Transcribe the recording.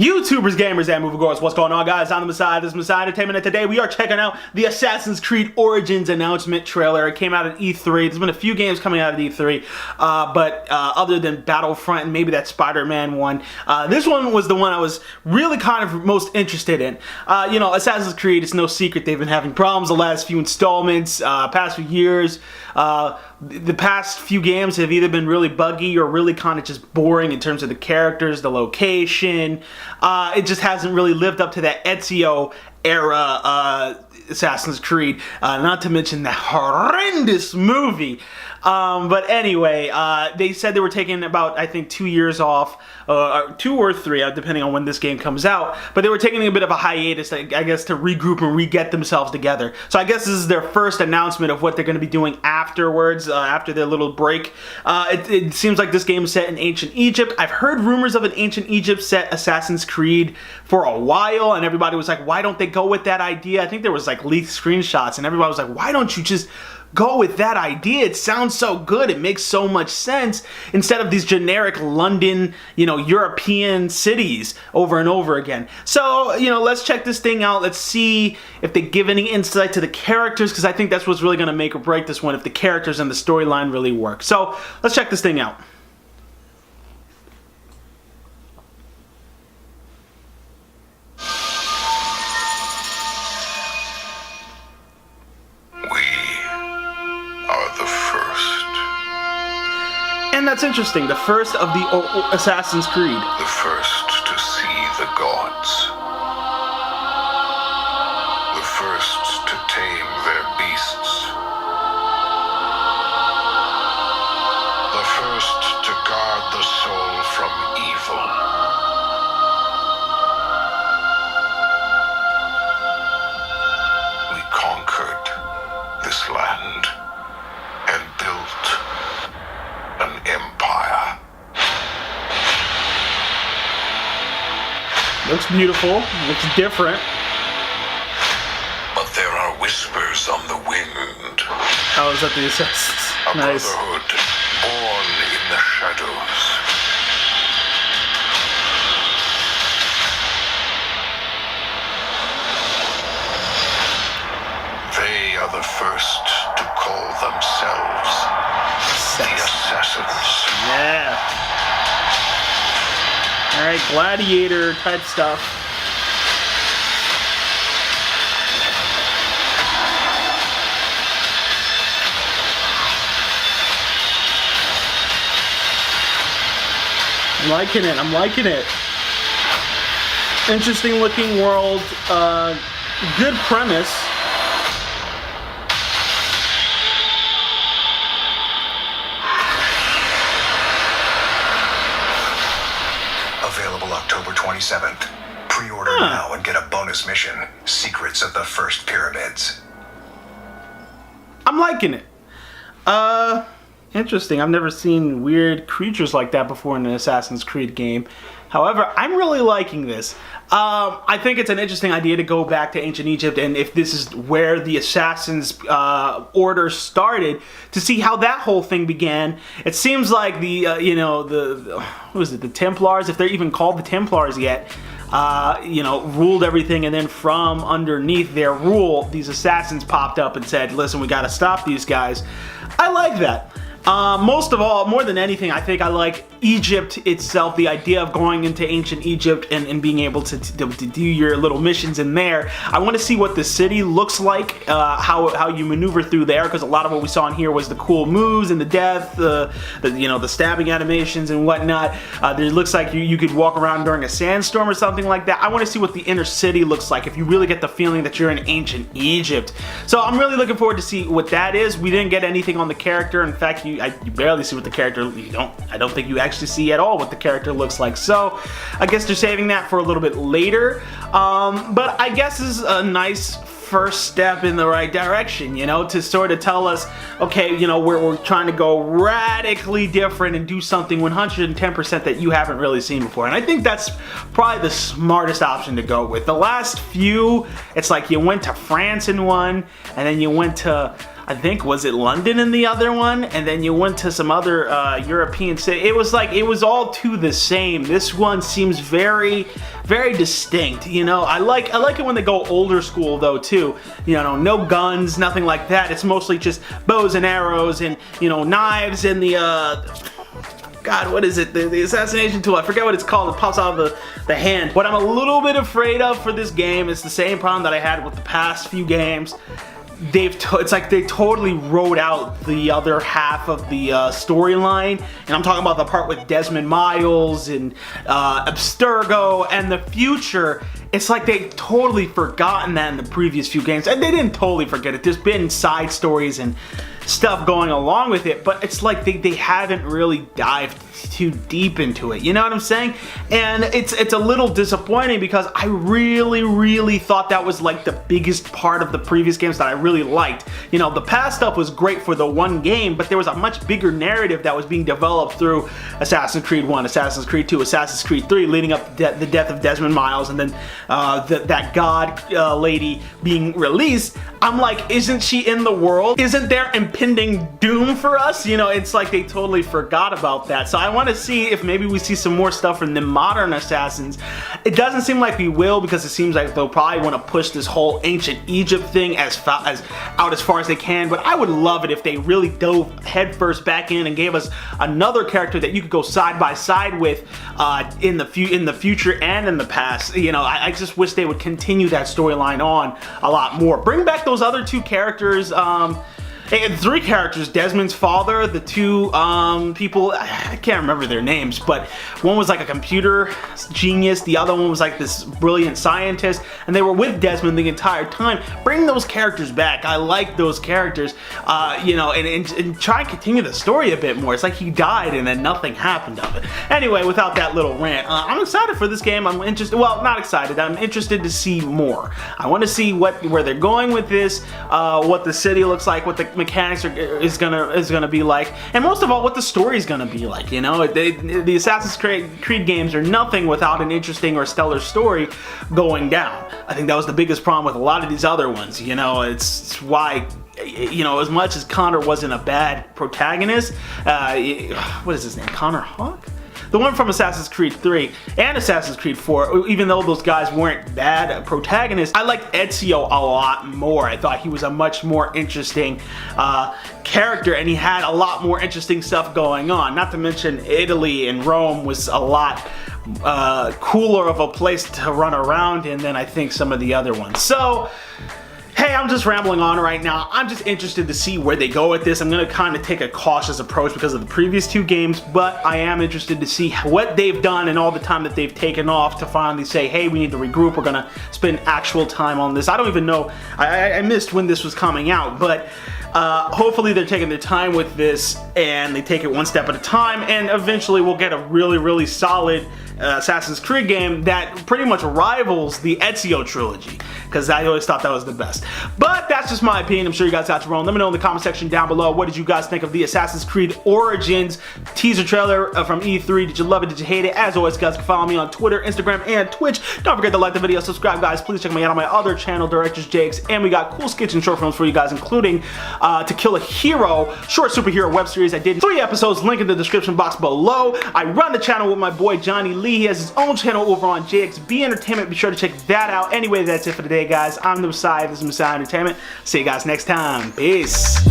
YouTubers, gamers, and moviegoers, what's going on, guys? I'm the Messiah, this is Messiah Entertainment, and today we are checking out the Assassin's Creed Origins announcement trailer. It came out at E3. There's been a few games coming out at E3, but other than Battlefront and maybe that Spider-Man one, this one was the one I was really kind of most interested in. You know, Assassin's Creed, it's no secret they've been having problems the last few installments, past few years. The past few games have either been really buggy or really kind of just boring in terms of the characters, the location. It just hasn't really lived up to that Ezio era Assassin's Creed, not to mention that horrendous movie. But anyway, they said they were taking about, I think, 2 years off, 2 or 3, depending on when this game comes out. But they were taking a bit of a hiatus, I guess, to regroup and re-get themselves together. So I guess this is their first announcement of what they're going to be doing afterwards, after their little break. It seems like this game is set in ancient Egypt. I've heard rumors of an ancient Egypt set Assassin's Creed for a while, and everybody was like, why don't they go with that idea? I think there was like leaked screenshots, and everybody was like, why don't you just go with that idea? It sounds so good. It makes so much sense instead of these generic London, you know, European cities over and over again. So, you know, let's check this thing out. Let's see if they give any insight to the characters, because I think that's what's really going to make or break this one, if the characters and the storyline really work. So, let's check this thing out. And that's interesting, the first of the Assassin's Creed. The first to see the gods. The first to tame their beasts. The first to guard the soul from evil. We conquered this land and built an empire. Looks beautiful, looks different. But there are whispers on the wind. Oh, is that the Assassins? A Nice. brotherhood born in the shadows. They are the first to call themselves the Assassins. Yeah. Alright, gladiator type stuff. I'm liking it, I'm liking it. Interesting looking world, good premise. Available October 27th. Pre-order now and get a bonus mission. Secrets of the First Pyramids. I'm liking it. Interesting. I've never seen weird creatures like that before in an Assassin's Creed game. However, I'm really liking this. I think it's an interesting idea to go back to ancient Egypt, and if this is where the Assassins' order started, to see how that whole thing began. It seems like the, you know, what is it, the Templars, if they're even called the Templars yet, you know, ruled everything, and then from underneath their rule, these assassins popped up and said, listen, we gotta stop these guys. I like that. Most of all, more than anything, I think I like Egypt itself, the idea of going into ancient Egypt and being able to do your little missions in there. I want to see what the city looks like, how you maneuver through there, because a lot of what we saw in here was the cool moves and the death, you know, the stabbing animations and whatnot. There looks like you could walk around during a sandstorm or something like that. I want to see what the inner city looks like, if you really get the feeling that you're in ancient Egypt. So I'm really looking forward to see what that is. We didn't get anything on the character. In fact, you barely see what the character, I don't think you actually see at all what the character looks like. So I guess they're saving that for a little bit later. But I guess this is a nice first step in the right direction, you know, to sort of tell us, okay, you know, we're trying to go radically different and do something 110% that you haven't really seen before. And I think that's probably the smartest option to go with. The last few, it's like you went to France in one, and then you went to I think, was it London in the other one? And then you went to some other European city. It was like, it was all to the same. This one seems very, very distinct. You know, I like it when they go older school though too. You know, no guns, nothing like that. It's mostly just bows and arrows and, you know, knives and the God, what is it? The assassination tool. I forget what it's called. It pops out of the hand. What I'm a little bit afraid of for this game is the same problem that I had with the past few games. It's like they totally wrote out the other half of the storyline, and I'm talking about the part with Desmond Miles and Abstergo and the future. It's like they totally forgotten that in the previous few games, and they didn't totally forget it. There's been side stories and stuff going along with it, but it's like they haven't really dived too deep into it, you know what I'm saying? And it's a little disappointing because I really thought that was like the biggest part of the previous games that I really liked. You know, the past stuff was great for the one game, but there was a much bigger narrative that was being developed through Assassin's Creed 1, Assassin's Creed 2, Assassin's Creed 3, leading up to the death of Desmond Miles, and then that god lady being released. I'm like, isn't she in the world? Isn't there impending doom for us? You know, it's like they totally forgot about that. So I want to see if maybe we see some more stuff from the modern Assassins. It doesn't seem like we will, because it seems like they'll probably want to push this whole ancient Egypt thing as out as far as they can. But I would love it if they really dove headfirst back in and gave us another character that you could go side by side with in the future and in the past. You know, I just wish they would continue that storyline on a lot more. Bring back those other two characters. And three characters: Desmond's father, the two people, I can't remember their names, but one was like a computer genius, the other one was like this brilliant scientist, and they were with Desmond the entire time. Bring those characters back. I like those characters, you know, and try and continue the story a bit more. It's like he died and then nothing happened of it. Anyway, without that little rant, I'm excited for this game. I'm interested, well, not excited, I'm interested to see more. I want to see where they're going with this, what the city looks like, what the mechanics is gonna be like, and most of all, what the story is gonna be like. You know, the Assassin's Creed games are nothing without an interesting or stellar story going down. I think that was the biggest problem with a lot of these other ones. You know, it's why, you know, as much as Connor wasn't a bad protagonist, what is his name? Connor Hawke? The one from Assassin's Creed 3 and Assassin's Creed 4, even though those guys weren't bad protagonists, I liked Ezio a lot more. I thought he was a much more interesting character, and he had a lot more interesting stuff going on. Not to mention Italy and Rome was a lot cooler of a place to run around in than I think some of the other ones. So, hey, I'm just rambling on right now. I'm just interested to see where they go with this. I'm going to kind of take a cautious approach because of the previous two games, but I am interested to see what they've done and all the time that they've taken off to finally say, hey, we need to regroup. We're going to spend actual time on this. I don't even know. I missed when this was coming out, but hopefully they're taking their time with this and they take it one step at a time, and eventually we'll get a really solid Assassin's Creed game that pretty much rivals the Ezio trilogy, because I always thought that was the best. But that's just my opinion. I'm sure you guys got your own. Let me know in the comment section down below, what did you guys think of the Assassin's Creed Origins teaser trailer from E3? Did you love it? Did you hate it? As always, guys, can follow me on Twitter, Instagram, and Twitch. Don't forget to like the video, subscribe, guys. Please check me out on my other channel, Directors Jakes, and we got cool skits and short films for you guys, including To Kill a Hero, short superhero web series I did 3 episodes, link in the description box below. I run the channel with my boy Johnny Lee. He has his own channel over on JXB Entertainment. Be sure to check that out. Anyway, that's it for today, guys. I'm the Messiah. This is Messiah Entertainment. See you guys next time. Peace.